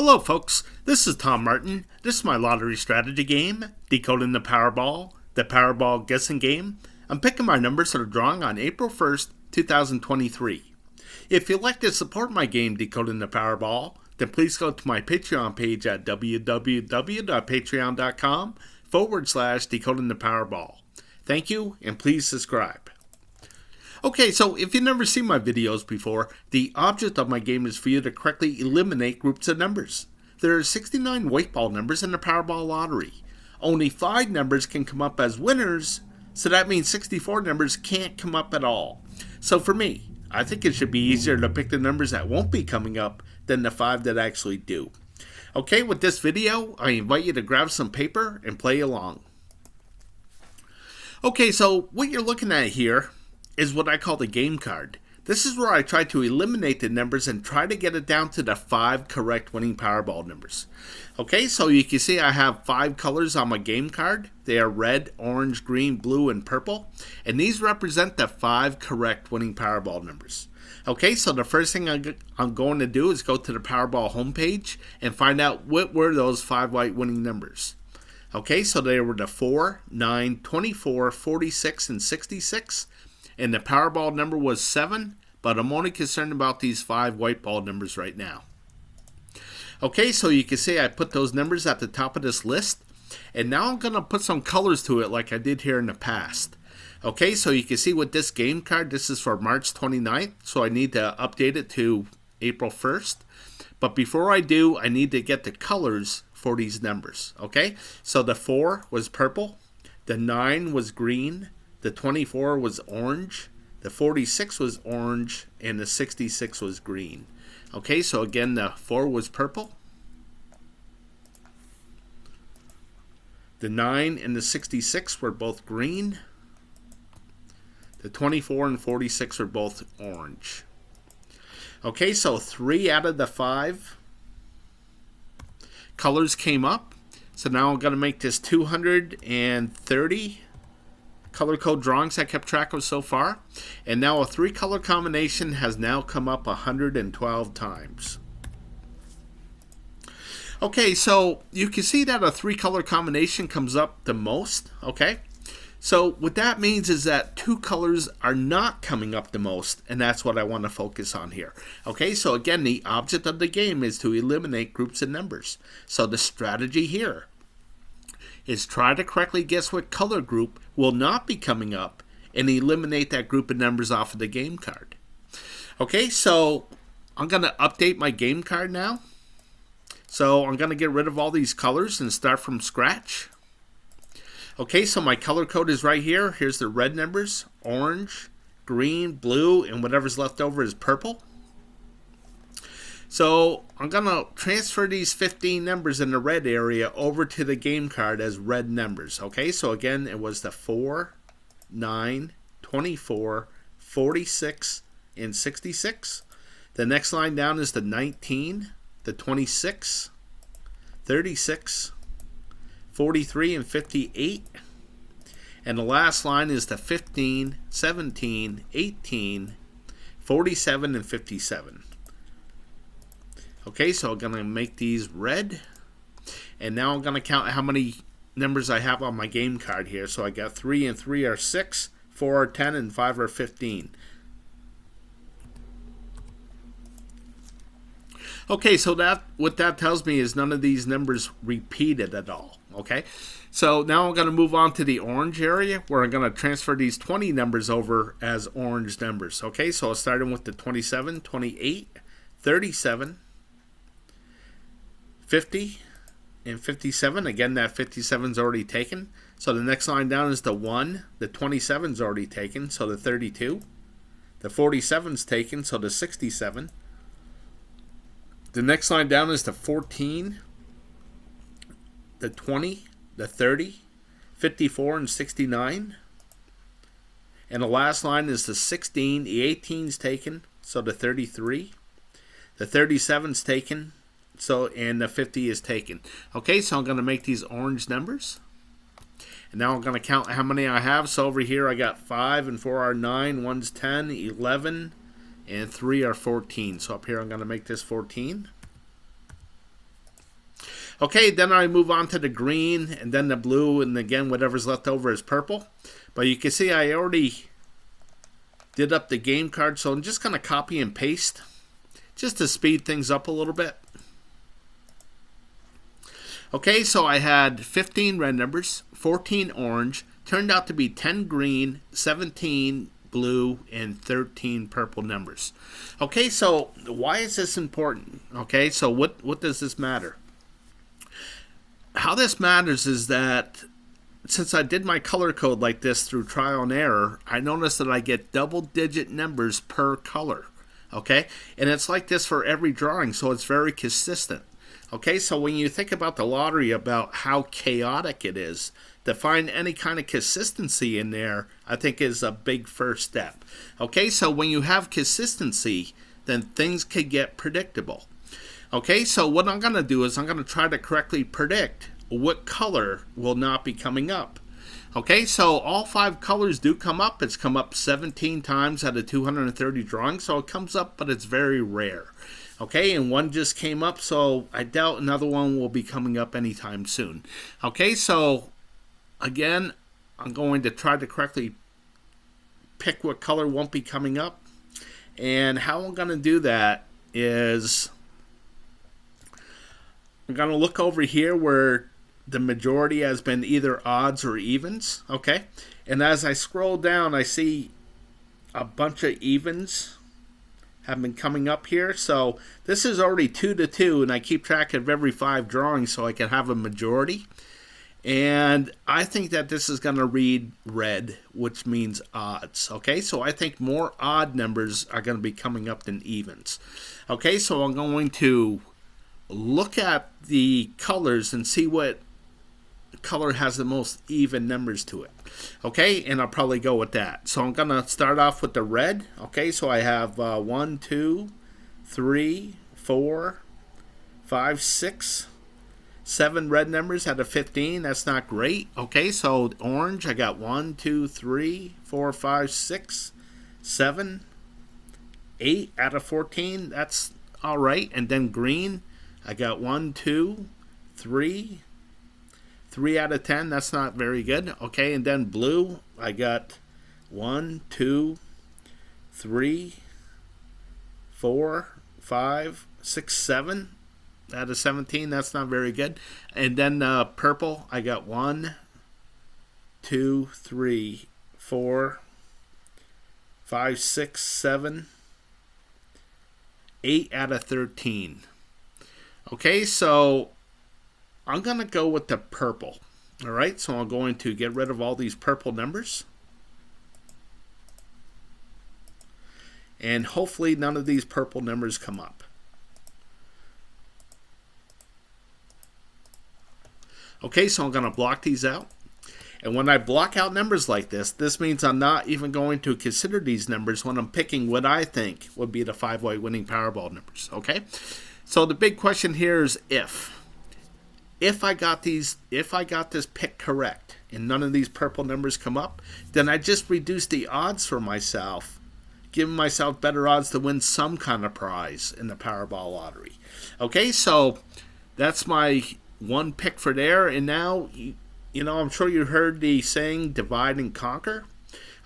Hello folks, this is Tom Martin. This is my lottery strategy game, Decoding the Powerball guessing game. I'm picking my numbers that are drawing on April 1st, 2023. If you'd like to support my game, Decoding the Powerball, then please go to my Patreon page at www.patreon.com/Decoding the Powerball. Thank you, and please subscribe. Okay, so if you've never seen my videos before, the object of my game is for you to correctly eliminate groups of numbers. There are 69 white ball numbers in the Powerball lottery. Only 5 numbers can come up as winners, so that means 64 numbers can't come up at all. So for me, I think it should be easier to pick the numbers that won't be coming up than the 5 that actually do. Okay, with this video, I invite you to grab some paper and play along. Okay, so what you're looking at here is what I call the game card. This is where I try to eliminate the numbers and try to get it down to the 5 correct winning Powerball numbers. Okay, so you can see I have 5 colors on my game card. They are red, orange, green, blue, and purple. And these represent the 5 correct winning Powerball numbers. Okay, so the first thing I'm going to do is go to the Powerball homepage and find out what were those 5 white winning numbers. Okay, so they were the 4, 9, 24, 46, and 66. And the Powerball number was 7, but I'm only concerned about these 5 white ball numbers right now. Okay, so you can see I put those numbers at the top of this list, and now I'm going to put some colors to it like I did here in the past. Okay, so you can see with this game card, this is for March 29th, so I need to update it to April 1st. But before I do, I need to get the colors for these numbers. Okay, so the 4 was purple, the 9 was green, the 24 was orange, the 46 was orange, and the 66 was green. Okay, so again, the 4 was purple. The 9 and the 66 were both green. The 24 and 46 were both orange. Okay, so 3 out of the 5 colors came up. So now I'm going to make this 230 color code drawings I kept track of so far, and now a 3 color combination has now come up 112 times. Okay, so you can see that a 3 color combination comes up the most. Okay, so what that means is that 2 colors are not coming up the most, and that's what I want to focus on here. Okay, so again, the object of the game is to eliminate groups of numbers. So the strategy here is try to correctly guess what color group will not be coming up and eliminate that group of numbers off of the game card. Okay, so I'm going to update my game card now. So I'm going to get rid of all these colors and start from scratch. Okay, so my color code is right here. Here's the red numbers, orange, green, blue, and whatever's left over is purple. So I'm going to transfer these 15 numbers in the red area over to the game card as red numbers. Okay, so again, it was the 4, 9, 24, 46, and 66. The next line down is the 19, the 26, 36, 43, and 58. And the last line is the 15, 17, 18, 47, and 57. Okay, so I'm going to make these red. And now I'm going to count how many numbers I have on my game card here. So I got 3 and 3 are 6, 4 are 10, and 5 are 15. Okay, so what that tells me is none of these numbers repeated at all. Okay, so now I'm going to move on to the orange area where I'm going to transfer these 20 numbers over as orange numbers. Okay, so I'll start with the 27, 28, 37, 50, and 57. Again, that 57 is already taken. So the next line down is the 1. The 27 is already taken, so the 32. The 47 is taken, so the 67. The next line down is the 14, the 20, the 30, 54, and 69. And the last line is the 16. The 18 is taken, so the 33. The 37 is taken, and the 50 is taken. Okay, so I'm going to make these orange numbers. And now I'm going to count how many I have. So over here I got 5 and 4 are 9, 1's 10, 11, and 3 are 14. So up here I'm going to make this 14. Okay, then I move on to the green and then the blue, and again whatever's left over is purple. But you can see I already did up the game card, so I'm just going to copy and paste just to speed things up a little bit. Okay, so I had 15 red numbers, 14 orange, turned out to be 10 green, 17 blue, and 13 purple numbers. Okay, so why is this important? Okay, so what does this matter? How this matters is that since I did my color code like this through trial and error, I noticed that I get double-digit numbers per color. Okay, and it's like this for every drawing, so it's very consistent. Okay, so when you think about the lottery, about how chaotic it is, to find any kind of consistency in there, I think is a big first step. Okay, so when you have consistency, then things can get predictable. Okay, so what I'm going to do is I'm going to try to correctly predict what color will not be coming up. Okay, so all 5 colors do come up. It's come up 17 times out of 230 drawings, so it comes up, but it's very rare. Okay, and one just came up, so I doubt another one will be coming up anytime soon. Okay, so again, I'm going to try to correctly pick what color won't be coming up. And how I'm going to do that is I'm going to look over here where the majority has been either odds or evens. Okay, and as I scroll down, I see a bunch of evens have been coming up here. So this is already 2 to 2, and I keep track of every 5 drawings so I can have a majority. And I think that this is going to read red, which means odds. Okay, so I think more odd numbers are going to be coming up than evens. Okay, so I'm going to look at the colors and see what color has the most even numbers to it. Okay, and I'll probably go with that. So I'm going to start off with the red. Okay, so I have 1, 2, 3, 4, 5, 6, 7 red numbers out of 15. That's not great. Okay, so orange, I got 1, 2, 3, 4, 5, 6, 7, 8 out of 14. That's all right. And then green, I got 1, 2, 3 out of 10. That's not very good. Okay, and then blue, I got 1, 2, 3, 4, 5, 6, 7 out of 17. That's not very good. And then purple, I got 1, 2, 3, 4, 5, 6, 7, 8 out of 13. Okay, so I'm going to go with the purple. All right, so I'm going to get rid of all these purple numbers. And hopefully none of these purple numbers come up. Okay, so I'm going to block these out. And when I block out numbers like this means I'm not even going to consider these numbers when I'm picking what I think would be the 5-way winning Powerball numbers. Okay, so the big question here is if I got this pick correct and none of these purple numbers come up, then I just reduce the odds for myself, giving myself better odds to win some kind of prize in the Powerball lottery. Okay, so that's my one pick for there. And now, you know, I'm sure you heard the saying, divide and conquer.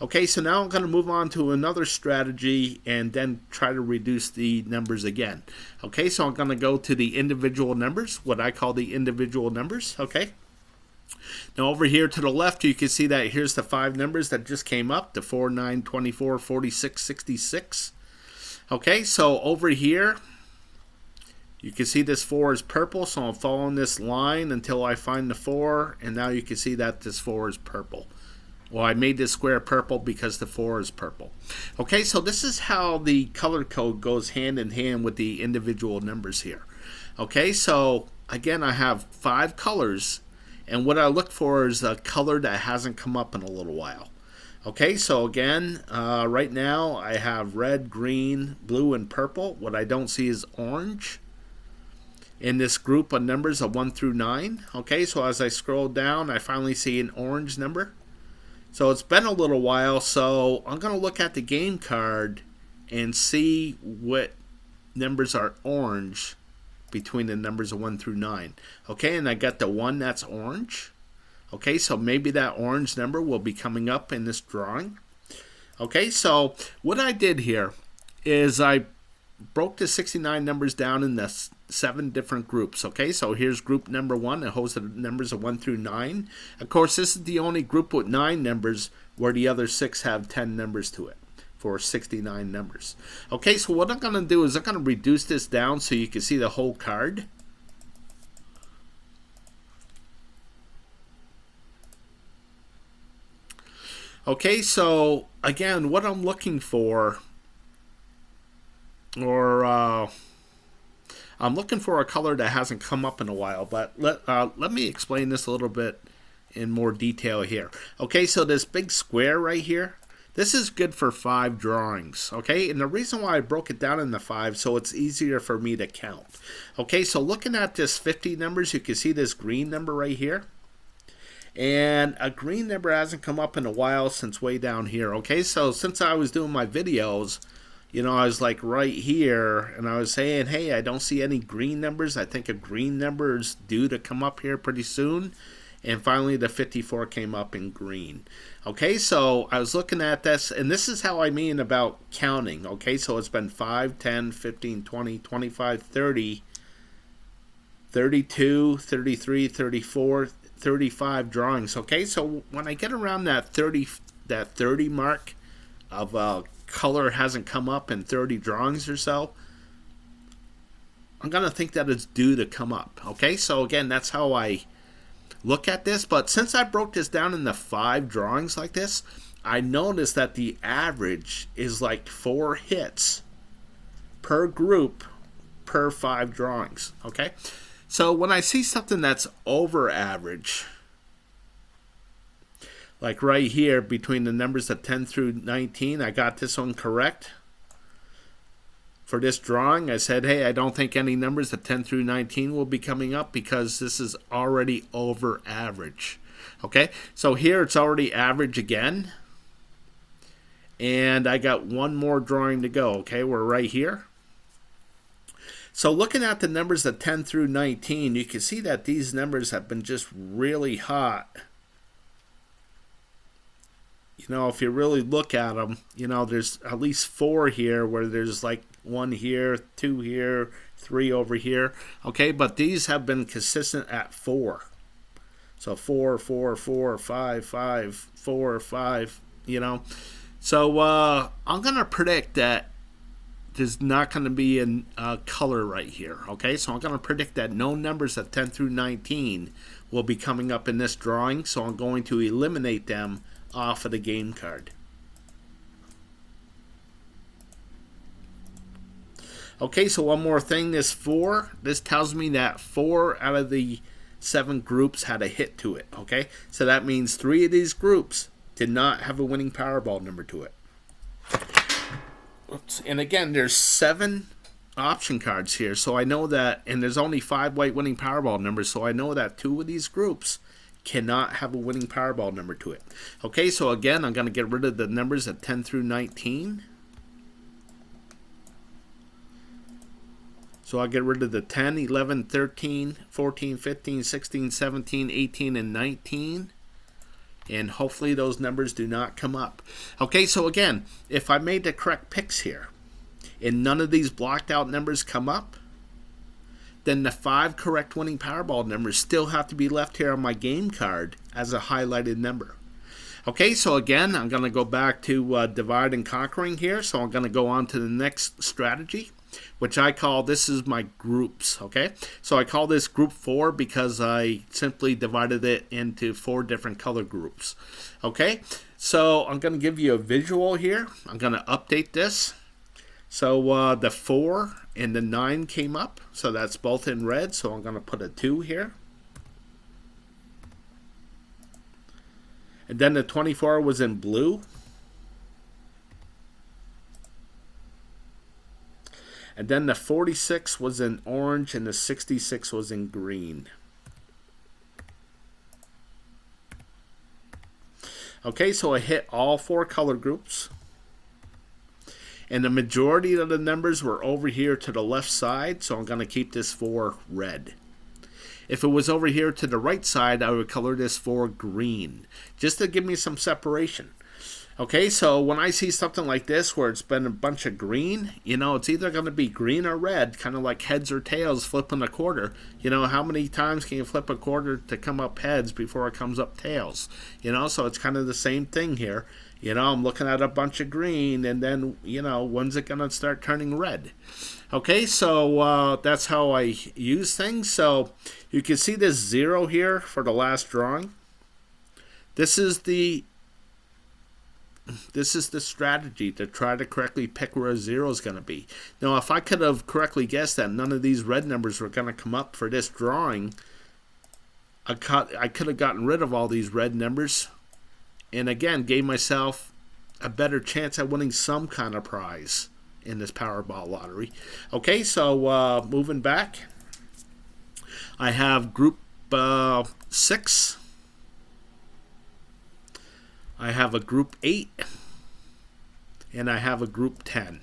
Okay, so now I'm going to move on to another strategy and then try to reduce the numbers again. Okay, so I'm going to go to the individual numbers, what I call the individual numbers. Okay, now over here to the left, you can see that here's the 5 numbers that just came up, the 4, 9, 24, 46, 66. Okay, so over here, you can see this 4 is purple, so I'm following this line until I find the 4, and now you can see that this 4 is purple. Well, I made this square purple because the 4 is purple. Okay, so this is how the color code goes hand in hand with the individual numbers here. Okay, so again, I have 5 colors, and what I look for is a color that hasn't come up in a little while. Okay, so again, right now I have red, green, blue, and purple. What I don't see is orange in this group of numbers of 1 through 9. Okay, so as I scroll down, I finally see an orange number. So it's been a little while, so I'm going to look at the game card and see what numbers are orange between the numbers of 1 through 9. Okay, and I got the 1 that's orange. Okay, so maybe that orange number will be coming up in this drawing. Okay, so what I did here is I broke the 69 numbers down in the 7 different groups. Okay, so here's group number 1. It holds the numbers of 1 through 9. Of course, this is the only group with 9 numbers, where the other 6 have 10 numbers to it, for 69 numbers. Okay, so what I'm going to do is I'm going to reduce this down so you can see the whole card. Okay, so again, what I'm looking for, I'm looking for a color that hasn't come up in a while, but let me explain this a little bit in more detail here. Okay, so this big square right here, this is good for 5 drawings. Okay, and the reason why I broke it down into 5, so it's easier for me to count. Okay, so looking at this 50 numbers, you can see this green number right here. And a green number hasn't come up in a while since way down here. Okay, so since I was doing my videos, you know, I was like right here, and I was saying, hey, I don't see any green numbers. I think a green number is due to come up here pretty soon. And finally, the 54 came up in green. Okay, so I was looking at this, and this is how I mean about counting. Okay, so it's been 5, 10, 15, 20, 25, 30, 32, 33, 34, 35 drawings. Okay, so when I get around that 30 mark of color hasn't come up in 30 drawings or so, I'm gonna think that it's due to come up. Okay, so again, that's how I look at this. But since I broke this down into 5 drawings like this, I noticed that the average is like 4 hits per group per 5 drawings. Okay, so when I see something that's over average, like right here between the numbers of 10 through 19, I got this one correct. For this drawing, I said, hey, I don't think any numbers of 10 through 19 will be coming up because this is already over average. Okay, so here it's already average again. And I got one more drawing to go. Okay, we're right here. So looking at the numbers of 10 through 19, you can see that these numbers have been just really hot. You know, if you really look at them, you know, there's at least 4 here where there's like 1 here, 2 here, 3 over here. Okay, but these have been consistent at 4. So 4, 4, 4, 5, 5, 4, 5, you know. So I'm going to predict that there's not going to be a color right here. Okay, so I'm going to predict that no numbers of 10 through 19 will be coming up in this drawing. So I'm going to eliminate them off of the game card. Okay, so one more thing, this 4, this tells me that 4 out of the 7 groups had a hit to it. Okay, so that means 3 of these groups did not have a winning Powerball number to it. Oops. And again, there's 7 option cards here, so I know that, and there's only 5 white winning Powerball numbers, so I know that 2 of these groups cannot have a winning Powerball number to it. Okay, so again, I'm going to get rid of the numbers of 10 through 19. So I'll get rid of the 10, 11, 13, 14, 15, 16, 17, 18, and 19. And hopefully those numbers do not come up. Okay, so again, if I made the correct picks here, and none of these blocked out numbers come up, then the 5 correct winning Powerball numbers still have to be left here on my game card as a highlighted number. Okay, so again, I'm going to go back to divide and conquering here. So I'm going to go on to the next strategy, which I call, this is my groups. Okay, so I call this group 4 because I simply divided it into 4 different color groups. Okay, so I'm going to give you a visual here. I'm going to update this. So the 4 and the 9 came up, so that's both in red, so I'm going to put a 2 here. And then the 24 was in blue. And then the 46 was in orange, and the 66 was in green. Okay, so I hit all 4 color groups. And the majority of the numbers were over here to the left side, so I'm going to keep this 4 red. If it was over here to the right side, I would color this 4 green, just to give me some separation. Okay, so when I see something like this where it's been a bunch of green, it's either going to be green or red, kind of like heads or tails flipping a quarter. How many times can you flip a quarter to come up heads before it comes up tails? So it's kind of the same thing here. I'm looking at a bunch of green, and then, when's it going to start turning red? Okay, so that's how I use things. So you can see this 0 here for the last drawing. This is the strategy to try to correctly pick where a 0 is going to be. Now, if I could have correctly guessed that none of these red numbers were going to come up for this drawing, I could have gotten rid of all these red numbers, and again, gave myself a better chance at winning some kind of prize in this Powerball lottery. Okay, so moving back, I have group 6. I have a group 8, and I have a group 10.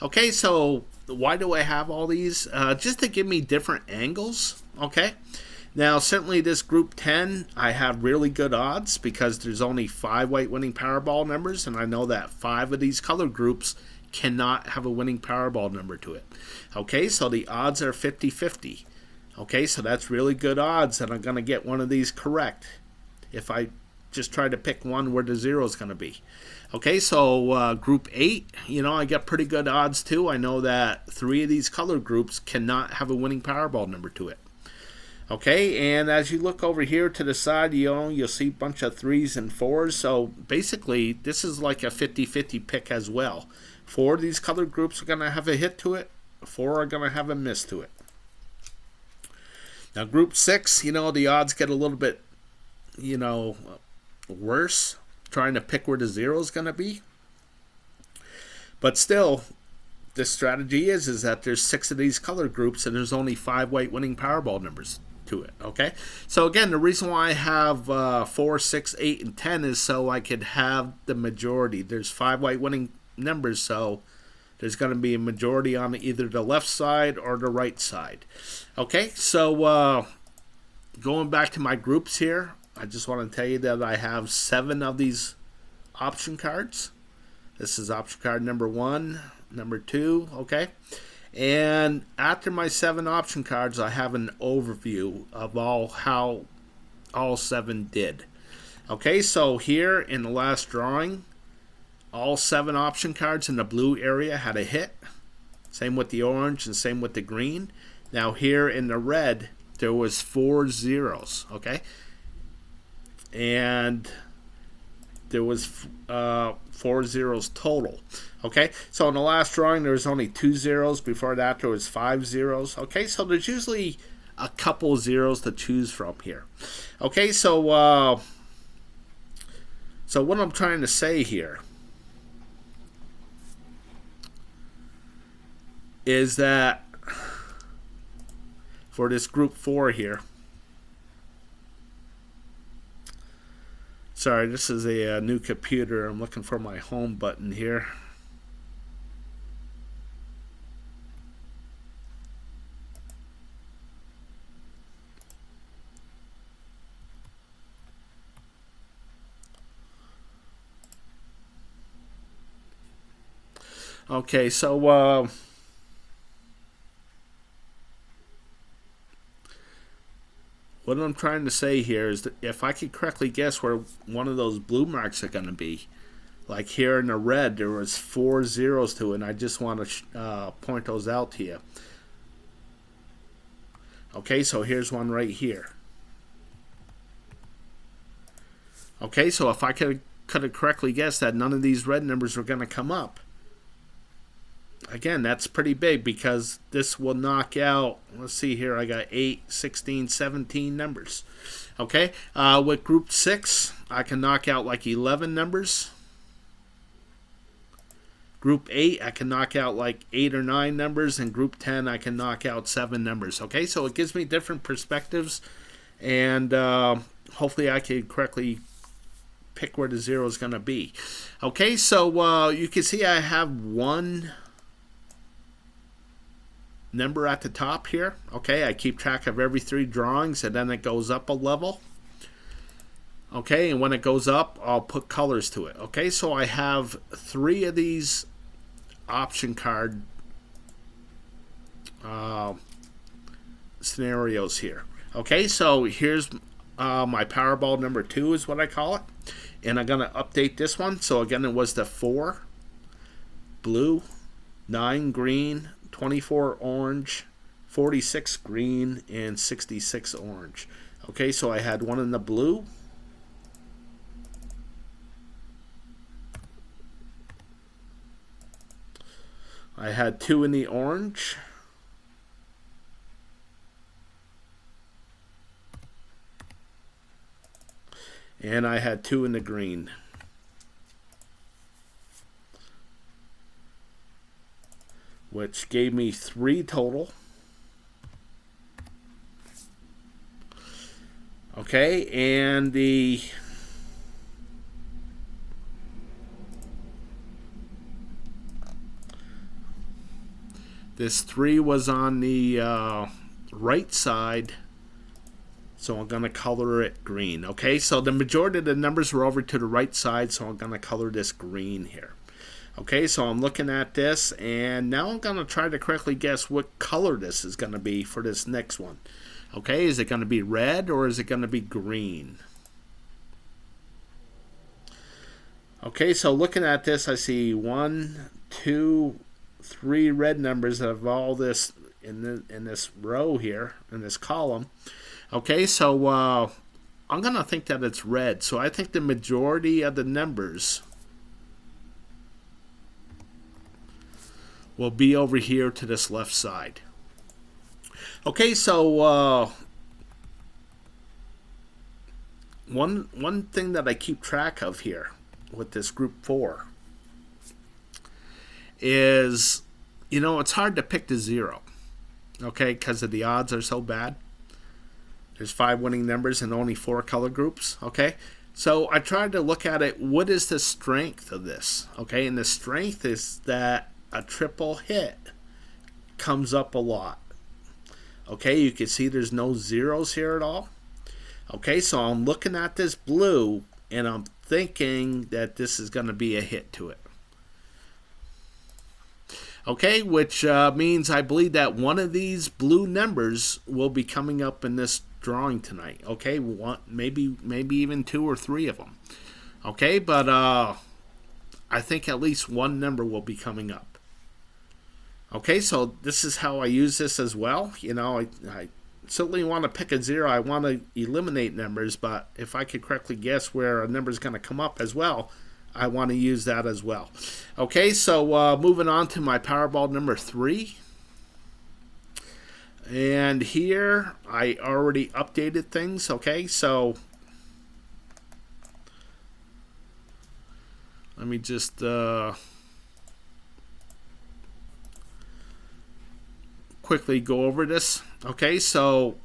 Okay, so why do I have all these? Just to give me different angles, okay? Now, certainly this group 10, I have really good odds because there's only 5 white winning Powerball numbers, and I know that 5 of these color groups cannot have a winning Powerball number to it. Okay, so the odds are 50-50. Okay, so that's really good odds that I'm going to get one of these correct if I just try to pick one where the 0 is going to be. Okay, so group 8, I get pretty good odds too. I know that 3 of these color groups cannot have a winning Powerball number to it. Okay, and as you look over here to the side, you'll see a bunch of 3s and 4s. So basically, this is like a 50-50 pick as well. 4 of these color groups are going to have a hit to it. 4 are going to have a miss to it. Now, group 6, the odds get a little bit, worse, trying to pick where the 0 is going to be. But still, the strategy is that there's 6 of these color groups and there's only 5 white winning Powerball numbers to it. Okay, so again, the reason why I have 4, 6, 8, and 10 is so I could have the majority. There's 5 white winning numbers, so there's going to be a majority on either the left side or the right side. Okay, so going back to my groups here, I just want to tell you that I have 7 of these option cards. This is option card number 1, number 2, okay? And after my 7 option cards, I have an overview of how all 7 did. Okay, so here in the last drawing, all 7 option cards in the blue area had a hit. Same with the orange and same with the green. Now here in the red, there was 4 zeros, okay? And there was 4 zeros total. Okay, so in the last drawing there was only 2 zeros. Before that there was 5 zeros. Okay, so there's usually a couple zeros to choose from here. Okay, so what I'm trying to say here is that for this group 4 here, sorry, this is a new computer. I'm looking for my home button here. Okay, so what I'm trying to say here is that if I could correctly guess where one of those blue marks are going to be, like here in the red, there was 4 zeros to it, and I just want to point those out to you. Okay, so here's one right here. Okay, so if I could have correctly guessed that none of these red numbers were going to come up, again, that's pretty big because this will knock out, let's see here, I got 8, 16, 17 numbers. Okay, with group 6, I can knock out like 11 numbers. Group 8, I can knock out like 8 or 9 numbers, and group 10, I can knock out 7 numbers. Okay, so it gives me different perspectives, and hopefully I can correctly pick where the 0 is going to be. Okay, so you can see I have one number at the top here. Okay, I keep track of every 3 drawings, and then it goes up a level. Okay, and when it goes up, I'll put colors to it. Okay, so I have 3 of these option card scenarios here. Okay, so here's my Powerball number 2 is what I call it. And I'm going to update this one. So again, it was the 4 blue, 9 green, 24 orange, 46 green, and 66 orange. Okay, so I had one in the blue. I had 2 in the orange. And I had 2 in the green. Which gave me 3 total. Okay, and this 3 was on the right side, so I'm going to color it green. Okay, so the majority of the numbers were over to the right side, so I'm going to color this green here. Okay, so I'm looking at this, and now I'm going to try to correctly guess what color this is going to be for this next one. Okay, is it going to be red or is it going to be green? Okay, so looking at this, I see 1, 2, 3 red numbers of all this in this row here, in this column. Okay, so I'm going to think that it's red. So I think the majority of the numbers will be over here to this left side. Okay, so one thing that I keep track of here with this group 4 is, you know, it's hard to pick the 0. Okay, because the odds are so bad. There's 5 winning numbers and only 4 color groups. Okay, so I tried to look at it. What is the strength of this? Okay, and the strength is that a triple hit comes up a lot. Okay, you can see there's no zeros here at all. Okay, so I'm looking at this blue and I'm thinking that this is going to be a hit to it. Okay, which means I believe that one of these blue numbers will be coming up in this drawing tonight. Okay, maybe even 2 or 3 of them. Okay, but I think at least one number will be coming up. Okay, so this is how I use this as well. You know, I certainly want to pick a 0. I want to eliminate numbers, but if I could correctly guess where a number is going to come up as well, I want to use that as well. Okay, so moving on to my Powerball number 3. And here I already updated things. Okay, so let me just quickly go over this. Okay, so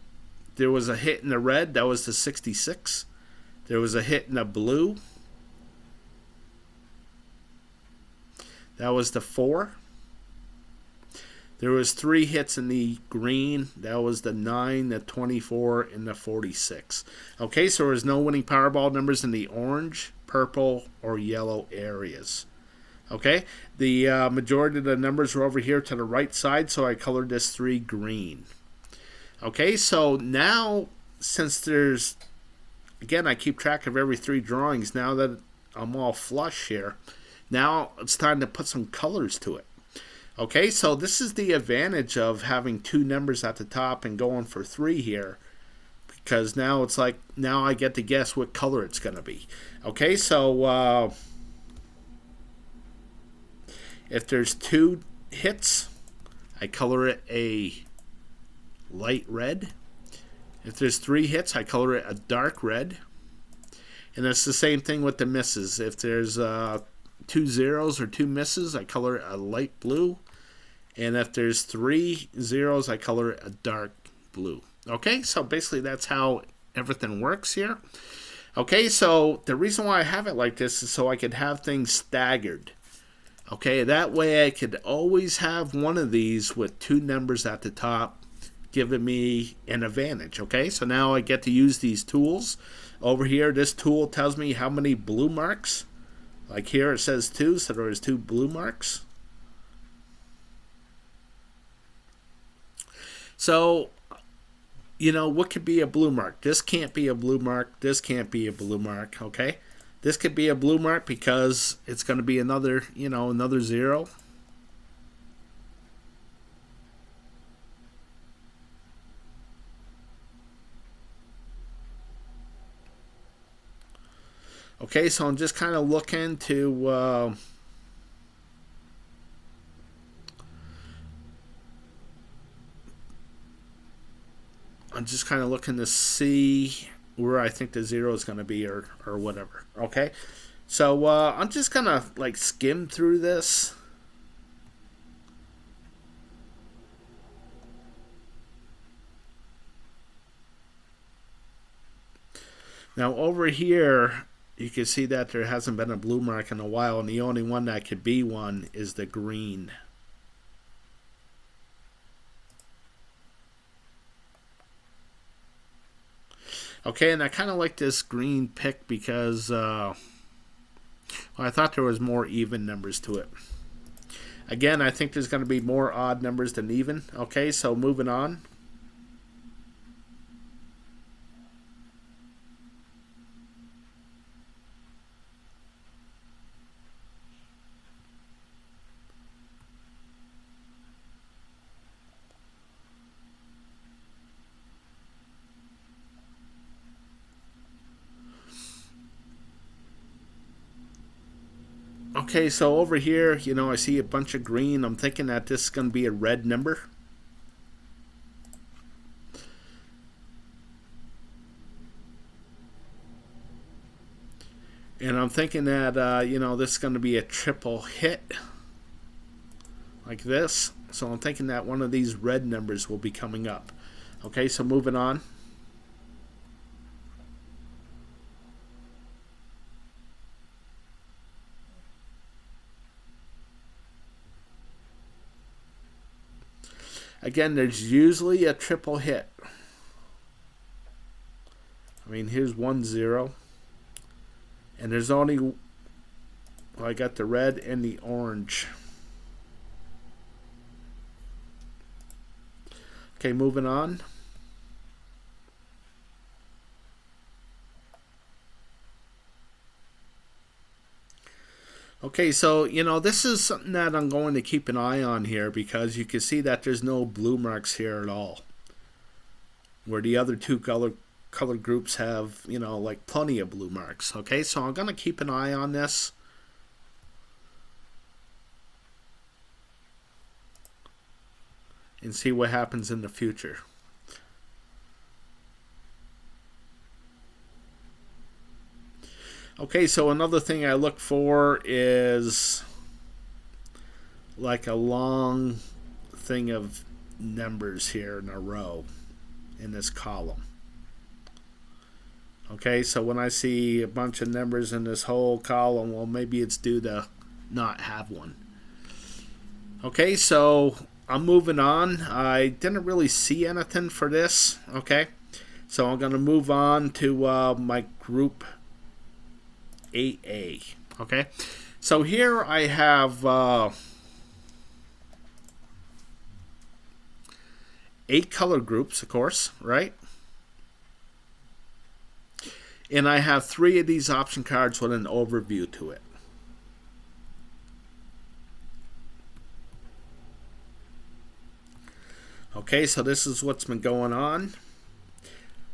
there was a hit in the red. That was the 66. There was a hit in the blue. That was the 4. There was 3 hits in the green. That was the 9, the 24, and the 46. Okay, so there was no winning Powerball numbers in the orange, purple, or yellow areas. Okay, the majority of the numbers were over here to the right side, so I colored this 3 green. Okay, so now, since there's, again, I keep track of every 3 drawings. Now that I'm all flush here, now it's time to put some colors to it. Okay, so this is the advantage of having 2 numbers at the top and going for 3 here, because now it's like, now I get to guess what color it's going to be. Okay, so if there's 2 hits, I color it a light red. If there's 3 hits, I color it a dark red. And it's the same thing with the misses. If there's 2 zeros or 2 misses, I color it a light blue. And if there's 3 zeros, I color it a dark blue. Okay, so basically that's how everything works here. Okay, so the reason why I have it like this is so I could have things staggered. Okay, that way I could always have one of these with two numbers at the top giving me an advantage. Okay, so now I get to use these tools. Over here, this tool tells me how many blue marks. Like here it says 2, so there's 2 blue marks. So, you know, what could be a blue mark? This can't be a blue mark. This can't be a blue mark, okay? This could be a blue mark because it's going to be another, you know, another 0. Okay, so I'm just kind of looking to see where I think the 0 is going to be or whatever. Okay, so I'm just going to like skim through this. Now over here, you can see that there hasn't been a blue mark in a while, and the only one that could be one is the green. Okay, and I kind of like this green pick because well, I thought there was more even numbers to it. Again, I think there's going to be more odd numbers than even. Okay, so moving on. Okay, so over here, you know, I see a bunch of green. I'm thinking that this is going to be a red number. And I'm thinking that, you know, this is going to be a triple hit. Like this. So I'm thinking that one of these red numbers will be coming up. Okay, so moving on. Again, there's usually a triple hit. I mean, here's 1 0. And there's only, well, I got the red and the orange. Okay, moving on. Okay, so, you know, this is something that I'm going to keep an eye on here because you can see that there's no blue marks here at all. Where the other two color groups have, you know, like plenty of blue marks. Okay, so I'm going to keep an eye on this. And see what happens in the future. Okay, so another thing I look for is like a long thing of numbers here in a row in this column. Okay, so when I see a bunch of numbers in this whole column, well, maybe it's due to not have one. Okay, so I'm moving on. I didn't really see anything for this. Okay, so I'm going to move on to my group 8A. Okay, so here I have 8 color groups, of course, right? And I have 3 of these option cards with an overview to it. Okay, so this is what's been going on.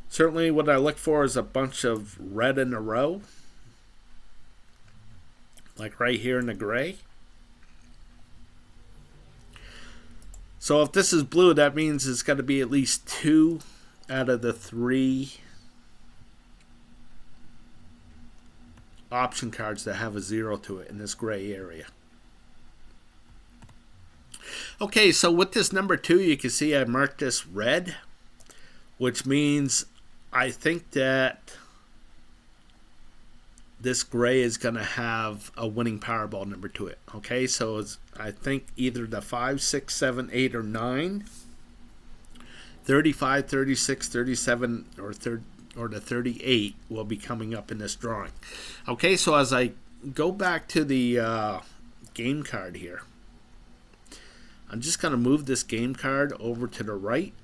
Certainly what I look for is a bunch of red in a row. Like right here in the gray. So if this is blue, that means it's got to be at least 2 out of the 3 option cards that have a 0 to it in this gray area. Okay, so with this number 2, you can see I marked this red, which means I think that this gray is going to have a winning Powerball number to it. Okay, so it's, I think either the 5, 6, 7, 8, or 9, 35, 36, 37, or the 38 will be coming up in this drawing. Okay, so as I go back to the game card here, I'm just going to move this game card over to the right.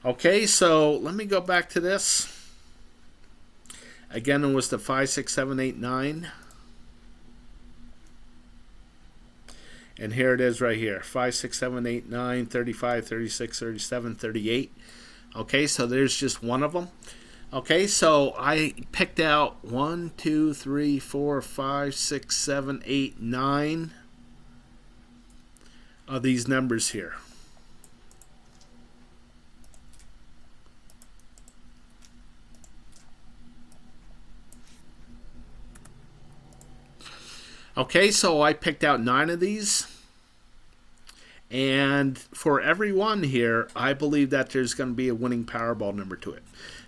Okay, so let me go back to this. Again, it was the 5, 6, 7, 8, 9. And here it is right here. 5, 6, 7, 8, 9, 35, 36, 37, 38. Okay, so there's just one of them. Okay, so I picked out 1, 2, 3, 4, 5, 6, 7, 8, 9 of these numbers here. Okay, so I picked out 9 of these. And for every one here, I believe that there's going to be a winning Powerball number to it.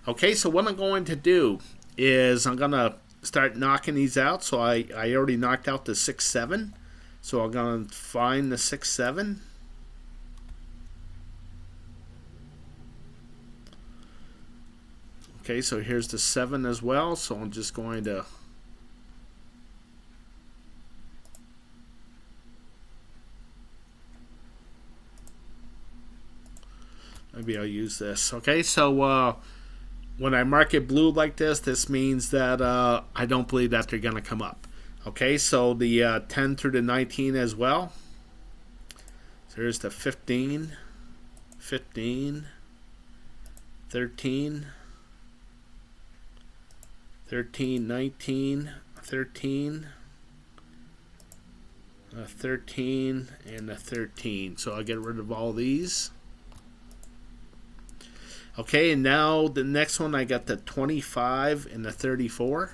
Okay, so what I'm going to do is I'm going to start knocking these out. So I already knocked out the 6, 7. So I'm going to find the 6, 7. Okay, so here's the 7 as well. So I'm just going to maybe I'll use this. Okay, so when I mark it blue like this, this means that I don't believe that they're going to come up. Okay, so the 10 through the 19 as well. So here's the 15, 15, 13, 13, 19, 13, 13, and a 13. So I'll get rid of all these. Okay, and now the next one, I got the 25 and the 34.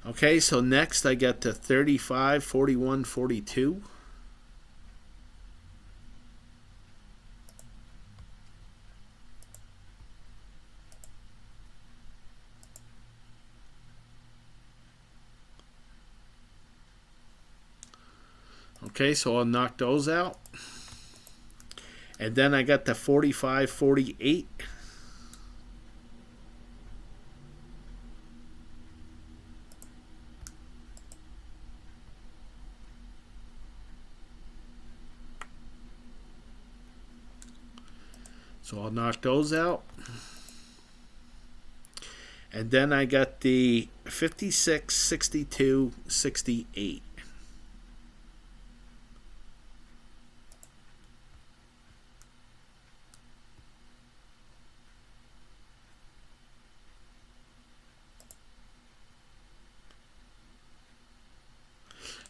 Okay, so next I got the 35, 41, 42. Okay, so I'll knock those out. And then I got the 45, 48. So I'll knock those out. And then I got the 56, 62, 68.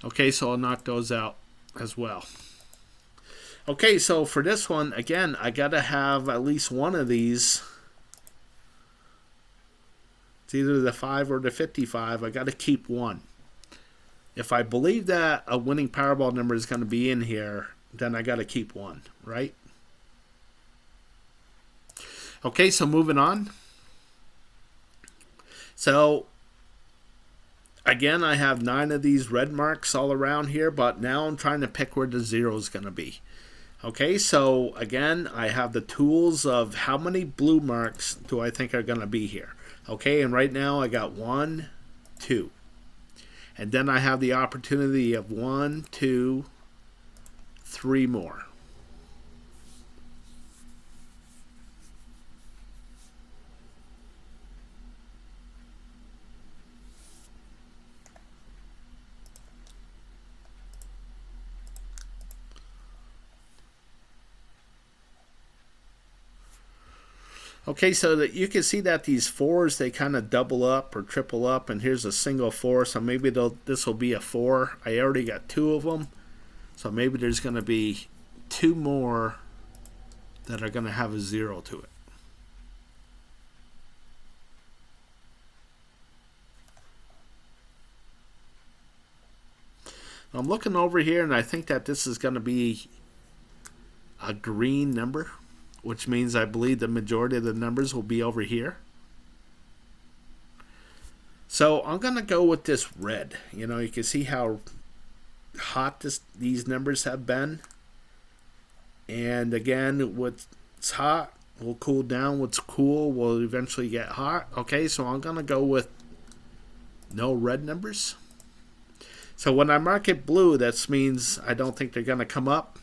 Okay, so I'll knock those out as well. Okay, so for this one, again, I got to have at least one of these. It's either the 5 or the 55. I got to keep one. If I believe that a winning Powerball number is going to be in here, then I got to keep one, right? Okay, so moving on. So again, I have 9 of these red marks all around here, but now I'm trying to pick where the 0 is going to be. Okay, so again, I have the tools of how many blue marks do I think are going to be here. Okay, and right now I got 1, 2. And then I have the opportunity of 1, 2, 3 more. Okay, so that you can see that these 4s, they kind of double up or triple up, and here's a single 4, so maybe this will be a 4. I already got 2 of them, so maybe there's going to be 2 more that are going to have a 0 to it. I'm looking over here, and I think that this is going to be a green number, which means I believe the majority of the numbers will be over here. So I'm going to go with this red. You know, you can see how hot these numbers have been. And again, what's hot will cool down. What's cool will eventually get hot. Okay, so I'm going to go with no red numbers. So when I mark it blue, that means I don't think they're going to come up.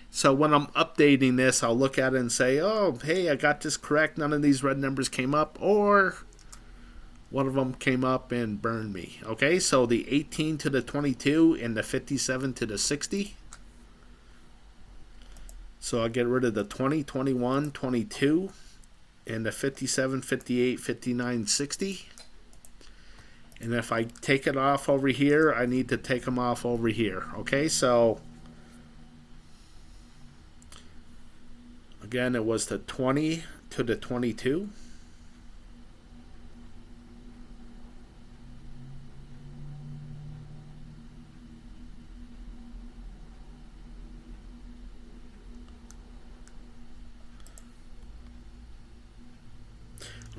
So when I'm updating this, I'll look at it and say, oh, hey, I got this correct. None of these red numbers came up. Or one of them came up and burned me. Okay, so the 18 to the 22 and the 57 to the 60. So I'll get rid of the 20, 21, 22, and the 57, 58, 59, 60. And if I take it off over here, I need to take them off over here. Okay, so again, it was the 20 to the 22.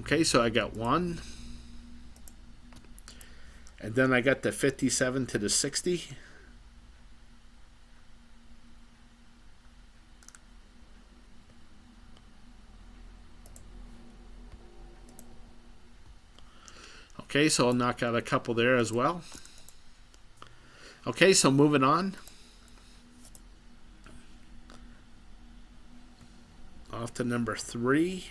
Okay, so I got 1. And then I got the 57 to the 60. Okay, so I'll knock out a couple there as well. Okay, so moving on. Off to number 3.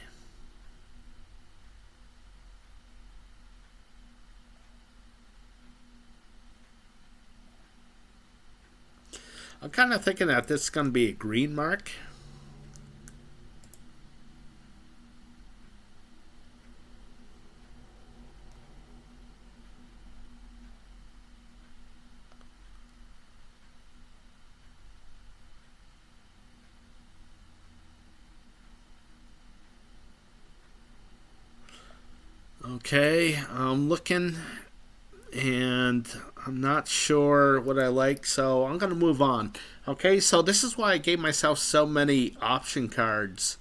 I'm kind of thinking that this is going to be a green mark. Okay, I'm looking and I'm not sure what I like, so I'm going to move on. Okay, so this is why I gave myself so many option cards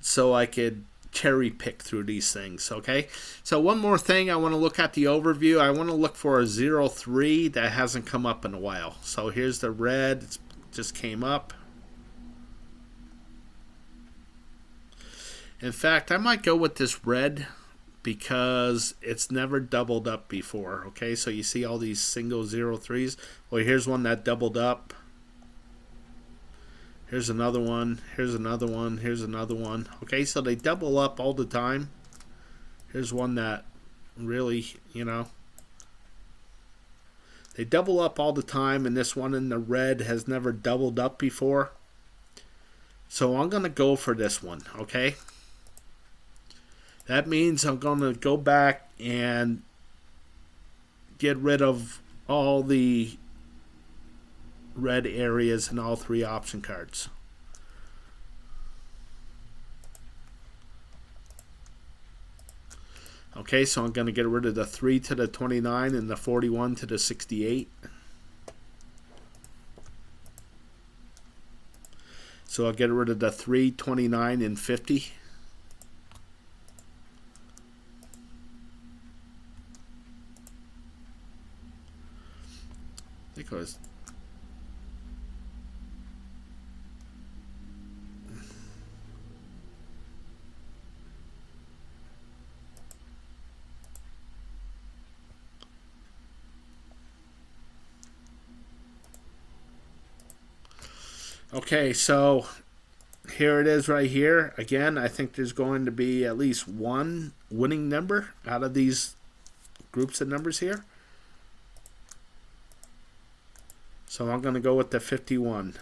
so I could cherry pick through these things. Okay, so one more thing, I want to look at the overview. I want to look for a 03 that hasn't come up in a while. So here's the red, it just came up. In fact, I might go with this red because it's never doubled up before. Okay, so you see all these single 03s. Well, here's one that doubled up. Here's another one. Here's another one. Here's another one. Okay, so they double up all the time. Here's one that really, you know, they double up all the time, and this one in the red has never doubled up before. So I'm going to go for this one, okay? That means I'm going to go back and get rid of all the red areas in all 3 option cards. Okay, so I'm going to get rid of the 3 to the 29 and the 41 to the 68. So I'll get rid of the 3, 29, and 50. Because okay, so here it is right here. Again, I think there's going to be at least one winning number out of these groups of numbers here. So I'm going to go with the 51.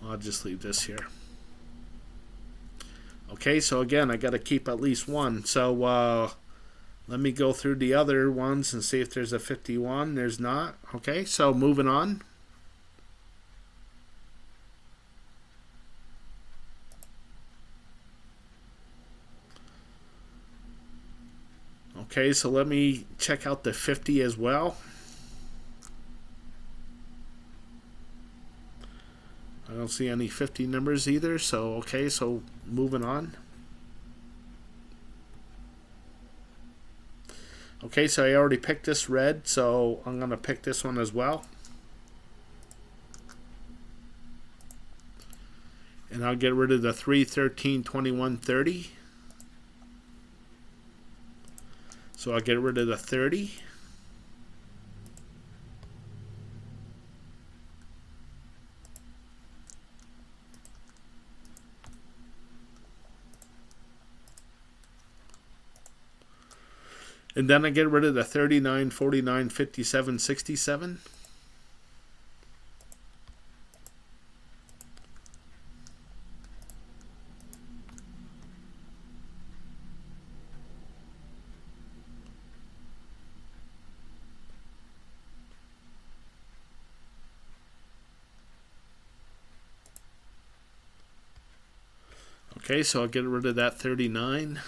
I'll just leave this here. Okay, so again, I got to keep at least one. So Let me go through the other ones and see if there's a 51. There's not. Okay, so moving on. Okay, so let me check out the 50 as well. I don't see any 50 numbers either, so okay, so moving on. Okay, so I already picked this red, so I'm going to pick this one as well. And I'll get rid of the 3, 13, 21, 30. So I'll get rid of the 30. And then I get rid of the 39, 49, 57, 67. Okay, so I'll get rid of that 39.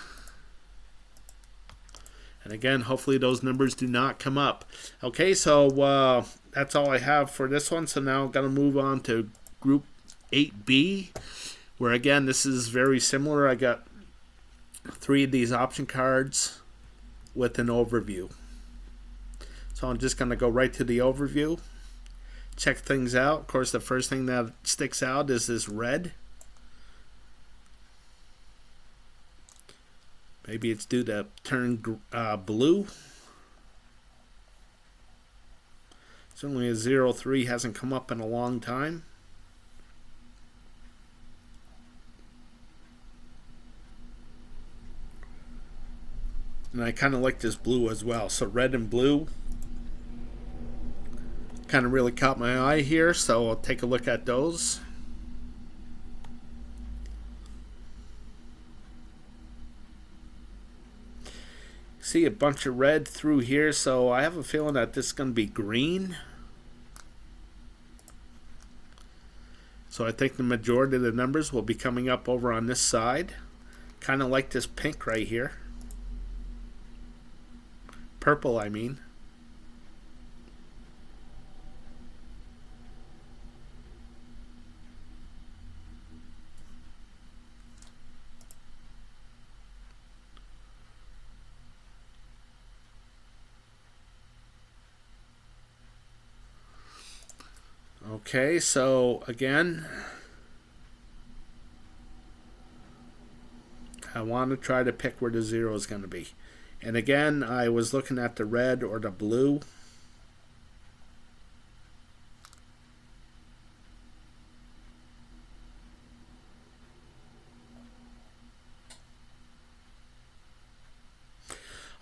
And again, hopefully those numbers do not come up. Okay, so that's all I have for this one. So now I'm going to move on to Group 8B, where again, this is very similar. I got 3 of these option cards with an overview. So I'm just going to go right to the overview, check things out. Of course, the first thing that sticks out is this red. Maybe it's due to turn blue. Certainly a 0-3 hasn't come up in a long time. And I kind of like this blue as well. So red and blue kind of really caught my eye here. So I'll take a look at those. See a bunch of red through here, so I have a feeling that this is going to be green. So I think the majority of the numbers will be coming up over on this side. Kind of like this pink right here. Purple, I mean. Okay, so again, I want to try to pick where the 0 is going to be. And again, I was looking at the red or the blue.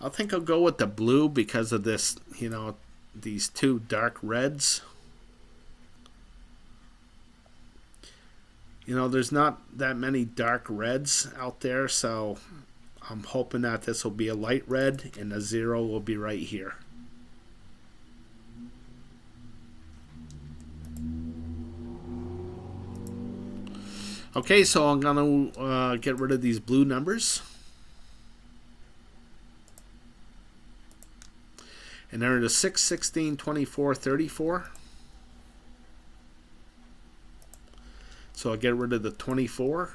I think I'll go with the blue because of this, you know, these 2 dark reds. You know, there's not that many dark reds out there, so I'm hoping that this will be a light red and the 0 will be right here. Okay, so I'm going to get rid of these blue numbers. And they're the 6, 16, 24, 34. So I'll get rid of the 24.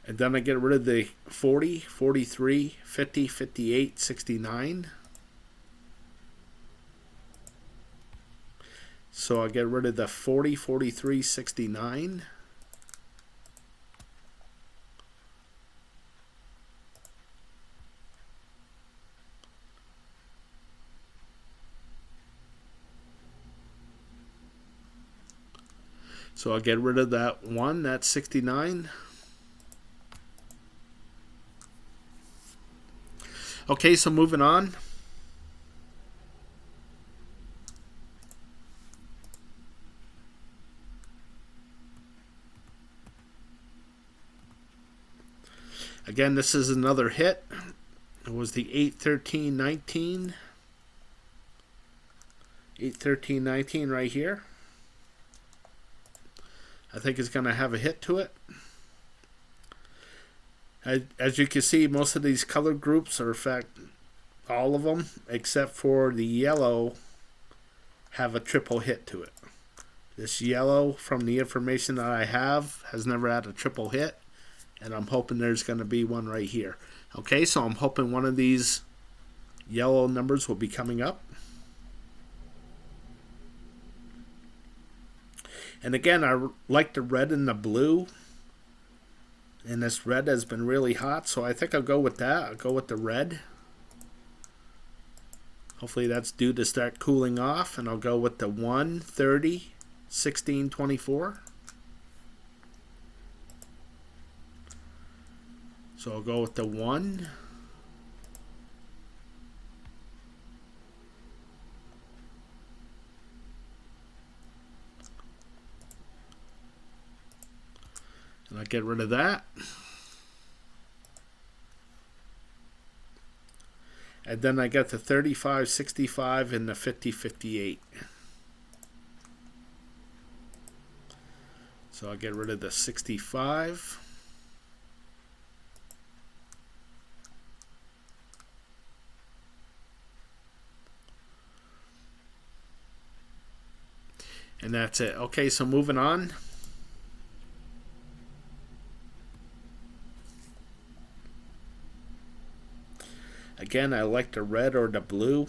And then I get rid of the 40, 43, 50, 58, 69. So I'll get rid of the 40, 43, 69. So I'll get rid of that 1, that's 69. Okay, so moving on. Again, this is another hit. It was the 8-13-19. 8-13-19 right here. I think it's going to have a hit to it. As you can see, most of these color groups, or in fact, all of them, except for the yellow, have a triple hit to it. This yellow, from the information that I have, has never had a triple hit, and I'm hoping there's going to be one right here. Okay, so I'm hoping one of these yellow numbers will be coming up. And again, I like the red and the blue. And this red has been really hot, so I think I'll go with that. I'll go with the red. Hopefully that's due to start cooling off. And I'll go with the 1, 30, 16, 24. So I'll go with the 1. And I'll get rid of that. And then I got the 35, 65, and the 50, 58. So I'll get rid of the 65. And that's it. Okay, so moving on. Again, I like the red or the blue.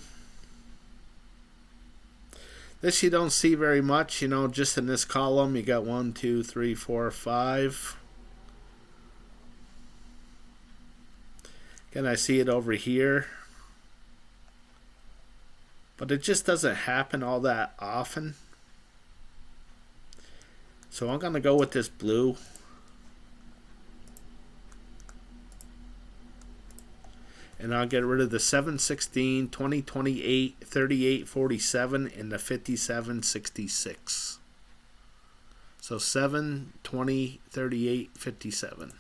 This you don't see very much, you know, just in this column. You got 1, 2, 3, 4, 5. Again, I see it over here. But it just doesn't happen all that often. So I'm going to go with this blue. And I'll get rid of the 7, 16, 20, 28, 38, 47, and the 57, 66. So 7, 20, 38, 57.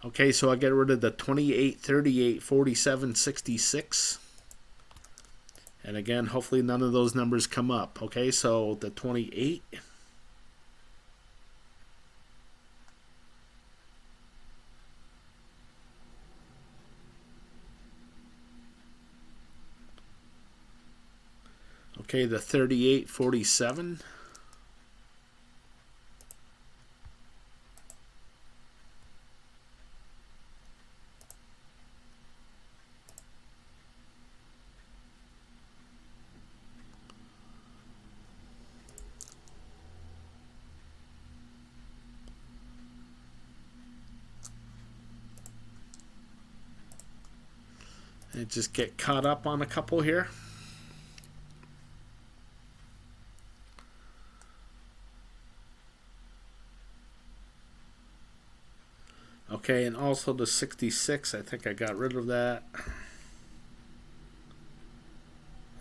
Okay, so I'll get rid of the 28, 38, 47, 66. And again, hopefully none of those numbers come up. Okay, so the 28. Okay, the 38, 47. And just get caught up on a couple here. Okay, and also the 66, I think I got rid of that.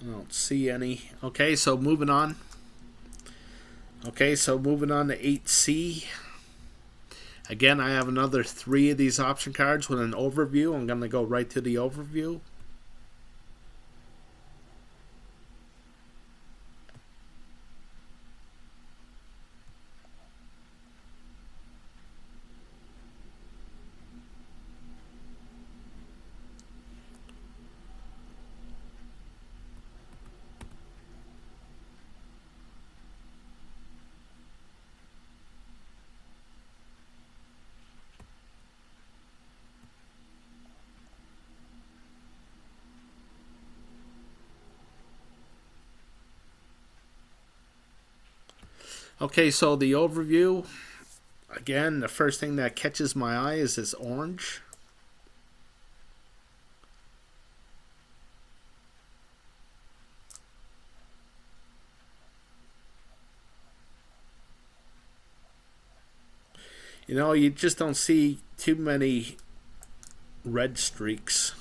I don't see any. Okay, so moving on. Okay, so moving on to 8C. Again, I have another 3 of these option cards with an overview. I'm going to go right to the overview. Okay, so the overview, again, the first thing that catches my eye is this orange. You know, you just don't see too many red streaks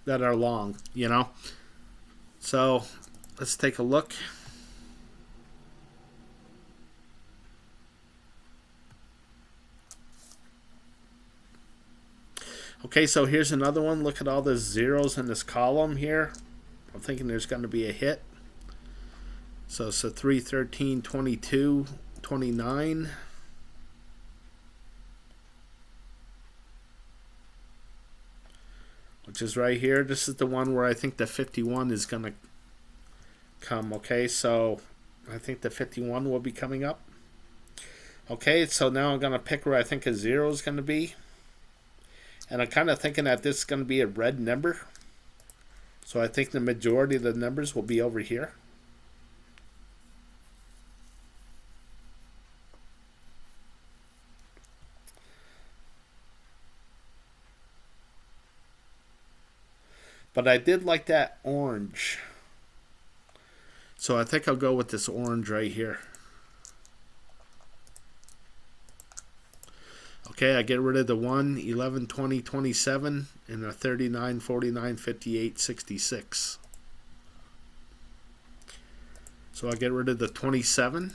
that are long, you know. So let's take a look. Okay, so here's another one. Look at all the zeros in this column here. I'm thinking there's going to be a hit. So it's a 3, 13, 22, 29. Which is right here. This is the one where I think the 51 is going to come. Okay, so I think the 51 will be coming up. Okay, so now I'm going to pick where I think a 0 is going to be. And I'm kind of thinking that this is going to be a red number. So I think the majority of the numbers will be over here. But I did like that orange. So I think I'll go with this orange right here. Okay, I get rid of the 1, 11, 20, 27, and the 39, 49, 58, 66. So I get rid of the 27.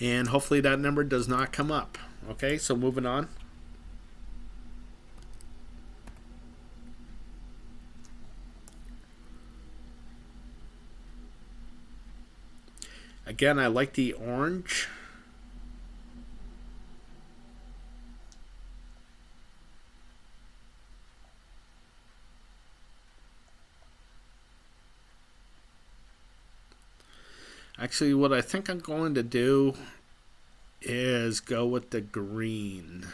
And hopefully that number does not come up. Okay, so moving on. Again, I like the orange. Actually, what I think I'm going to do is go with the green.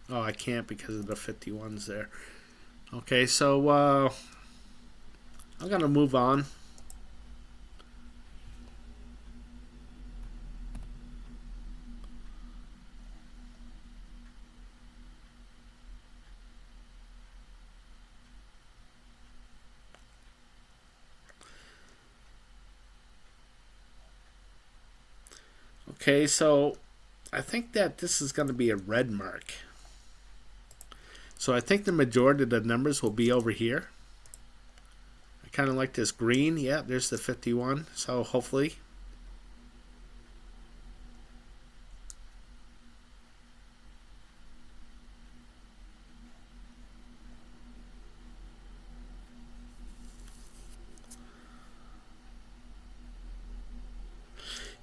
Oh, I can't because of the 51s there. Okay, so I'm going to move on. Okay, so I think that this is going to be a red mark. So I think the majority of the numbers will be over here. I kind of like this green. Yeah, there's the 51. So hopefully.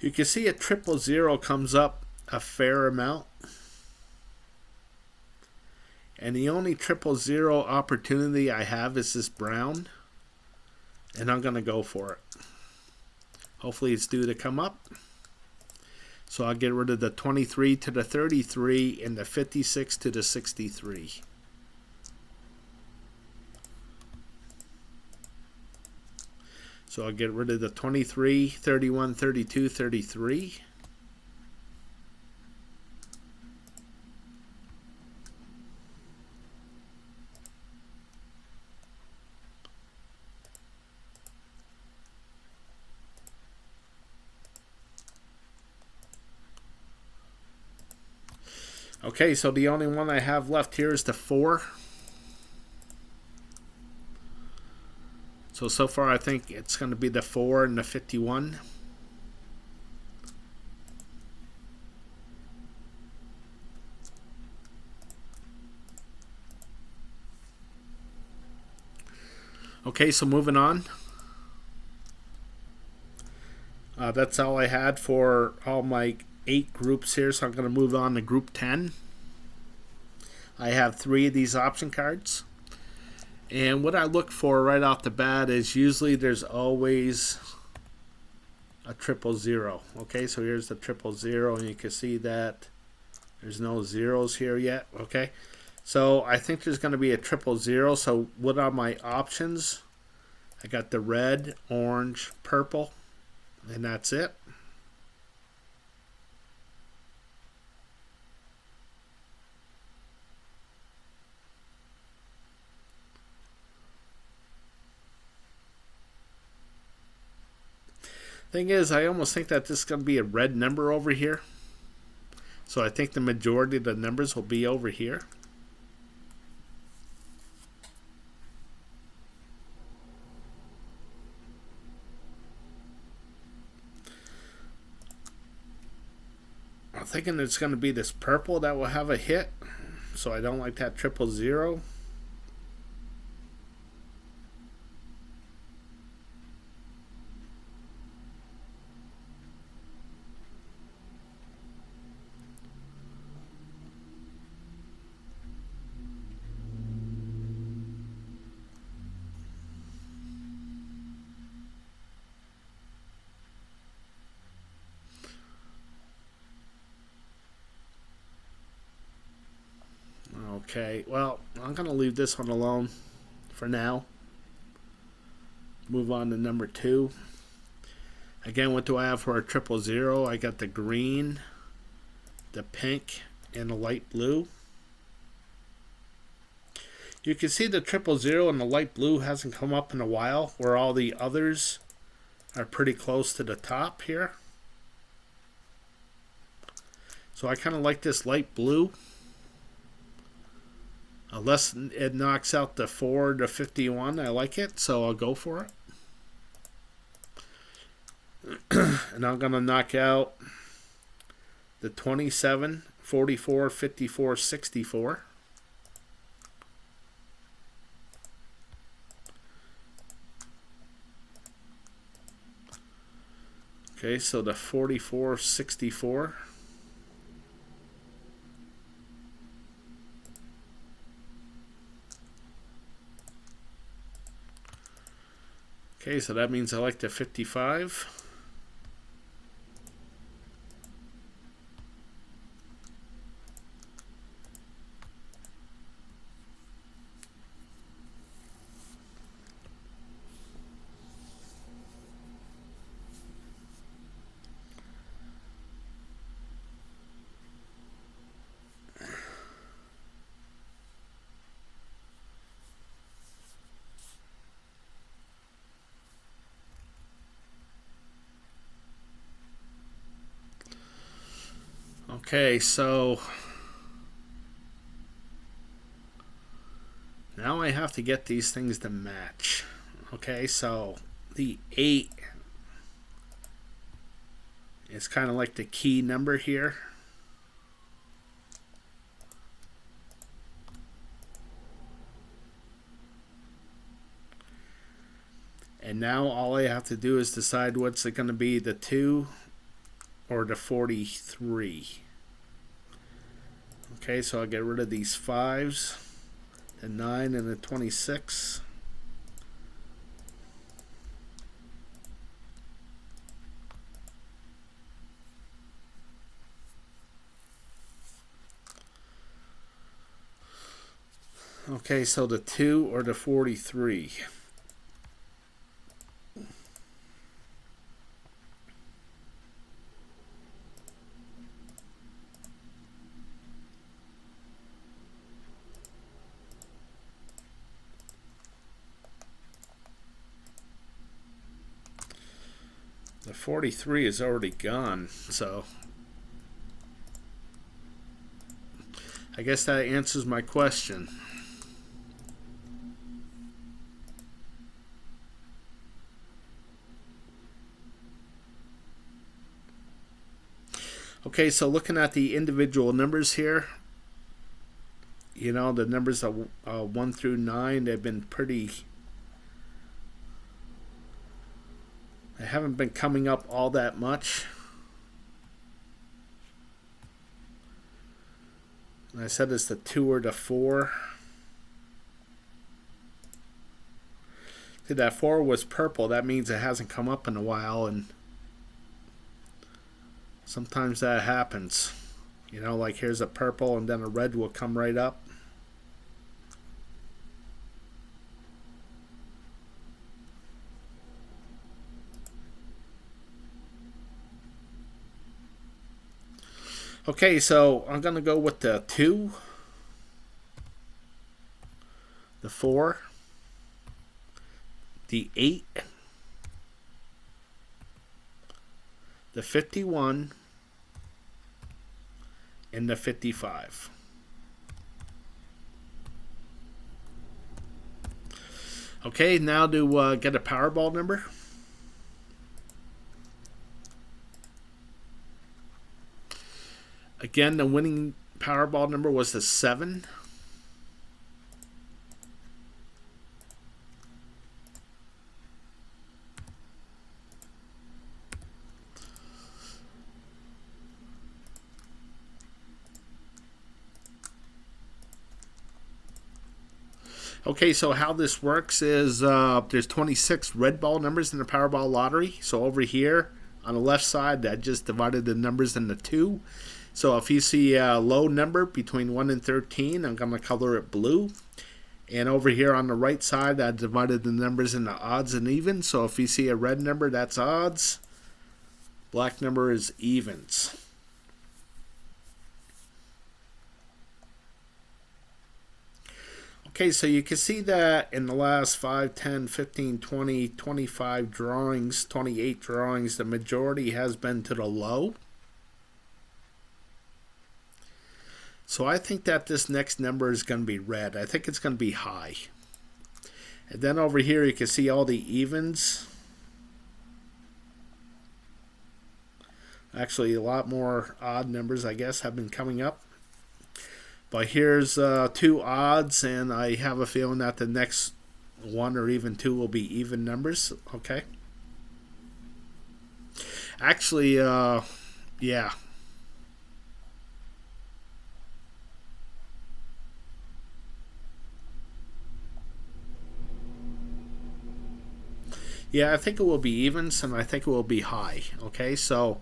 You can see a 000 comes up a fair amount. And the only 000 opportunity I have is this brown. And I'm going to go for it. Hopefully it's due to come up. So I'll get rid of the 23 to the 33 and the 56 to the 63. So I'll get rid of the 23, 31, 32, 33. Okay, so the only one I have left here is the 4. So far I think it's going to be the 4 and the 51. Okay, so moving on. That's all I had for all my 8 groups here, so I'm going to move on to group 10. I have 3 of these option cards. And what I look for right off the bat is usually there's always a 000. Okay, so here's the 000, and you can see that there's no zeros here yet. Okay, so I think there's going to be a 000. So what are my options? I got the red, orange, purple, and that's it. Thing is, I almost think that this is going to be a red number over here. So I think the majority of the numbers will be over here. I'm thinking it's going to be this purple that will have a hit. So I don't like that 000. Okay, well, I'm going to leave this one alone for now. Move on to number 2. Again, what do I have for a 000? I got the green, the pink, and the light blue. You can see the 000 and the light blue hasn't come up in a while, where all the others are pretty close to the top here. So I kind of like this light blue. Unless it knocks out the 4 to 51, I like it, so I'll go for it. And I'm going to knock out the 27, 44, 54, 64. Okay, so the 44, 64. Okay, so that means I like the 55. Okay, so now I have to get these things to match. Okay, so the 8 is kind of like the key number here. And now all I have to do is decide what's it going to be, the 2 or the 43. Okay, so I'll get rid of these 5s, the 9 and the 26. Okay, so the 2 or the 43. The 43 is already gone, so I guess that answers my question. Okay, so looking at the individual numbers here, you know, the numbers of 1 through 9, they've been pretty... They haven't been coming up all that much. And I said it's the 2 or the 4. See, that 4 was purple. That means it hasn't come up in a while, and sometimes that happens. You know, like here's a purple and then a red will come right up. Okay, so I'm going to go with the 2, the 4, the 8, the 51, and the 55. Okay, now to get a Powerball number. Again, the winning Powerball number was the 7. Okay, so how this works is there's 26 red ball numbers in the Powerball lottery. So over here on the left side, I just divided the numbers into 2. So if you see a low number between 1 and 13, I'm going to color it blue. And over here on the right side, I divided the numbers into odds and evens. So if you see a red number, that's odds. Black number is evens. Okay, so you can see that in the last 5, 10, 15, 20, 25 drawings, 28 drawings, the majority has been to the low. So I think that this next number is going to be red. I think it's going to be high. And then over here you can see all the evens. Actually, a lot more odd numbers, I guess, have been coming up. But here's 2 odds, and I have a feeling that the next 1 or even 2 will be even numbers. Okay. Actually, yeah. Yeah, I think it will be evens, and I think it will be high. Okay, so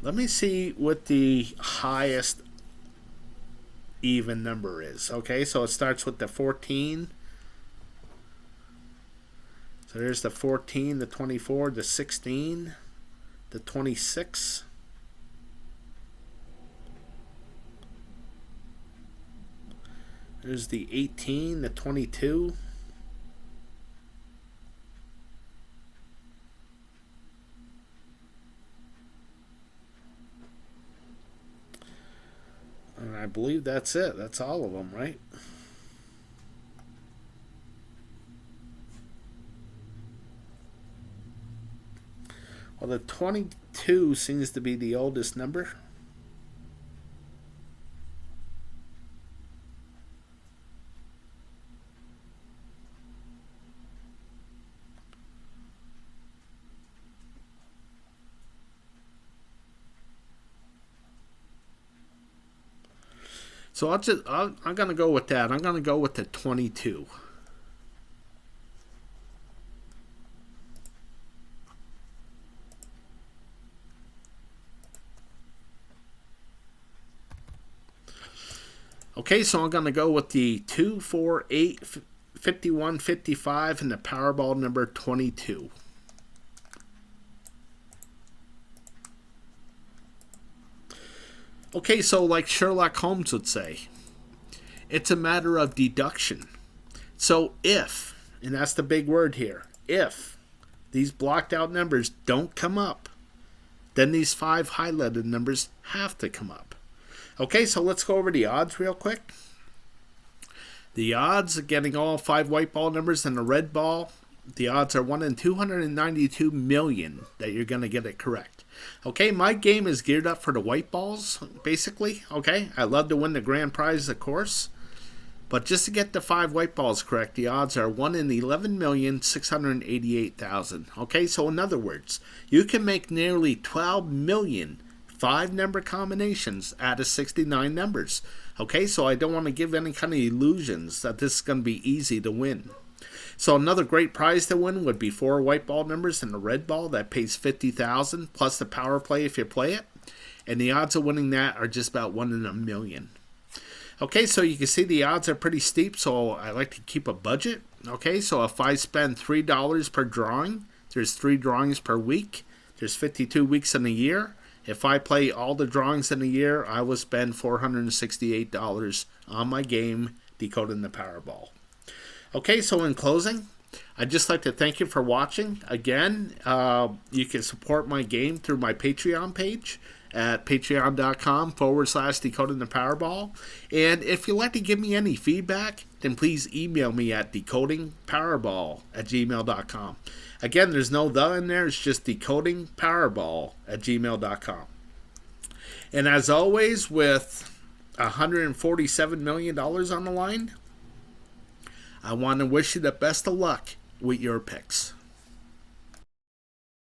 let me see what the highest even number is. Okay, so it starts with the 14. So there's the 14, the 24, the 16, the 26. There's the 18, the 22. And I believe that's it. That's all of them, right? Well, the 22 seems to be the oldest number. So I'm going to go with that. I'm going to go with the 22. Okay, so I'm going to go with the 2, 4, 8, 51, 55, and the Powerball number 22. Okay, so like Sherlock Holmes would say, it's a matter of deduction. So if, and that's the big word here, if these blocked out numbers don't come up, then these 5 highlighted numbers have to come up. Okay, so let's go over the odds real quick. The odds of getting all 5 white ball numbers and the red ball, the odds are 1 in 292 million that you're going to get it correct. Okay, my game is geared up for the white balls, basically. Okay, I love to win the grand prize, of course. But just to get the 5 white balls correct, the odds are 1 in 11,688,000. Okay, so in other words, you can make nearly 12 million 5-number combinations out of 69 numbers. Okay, so I don't want to give any kind of illusions that this is going to be easy to win. So another great prize to win would be 4 white ball numbers and a red ball that pays $50,000 plus the power play if you play it. And the odds of winning that are just about 1 in a million. Okay, so you can see the odds are pretty steep, so I like to keep a budget. Okay, so if I spend $3 per drawing, there's 3 drawings per week. There's 52 weeks in a year. If I play all the drawings in a year, I will spend $468 on my game, Decoding the Powerball. Okay, so in closing, I'd just like to thank you for watching. Again, you can support my game through my Patreon page. at patreon.com/decoding the Powerball. And if you'd like to give me any feedback, then please email me at decodingpowerball@gmail.com. Again, there's no the in there, it's just decodingpowerball@gmail.com. And as always, with $147 million on the line, I want to wish you the best of luck with your picks.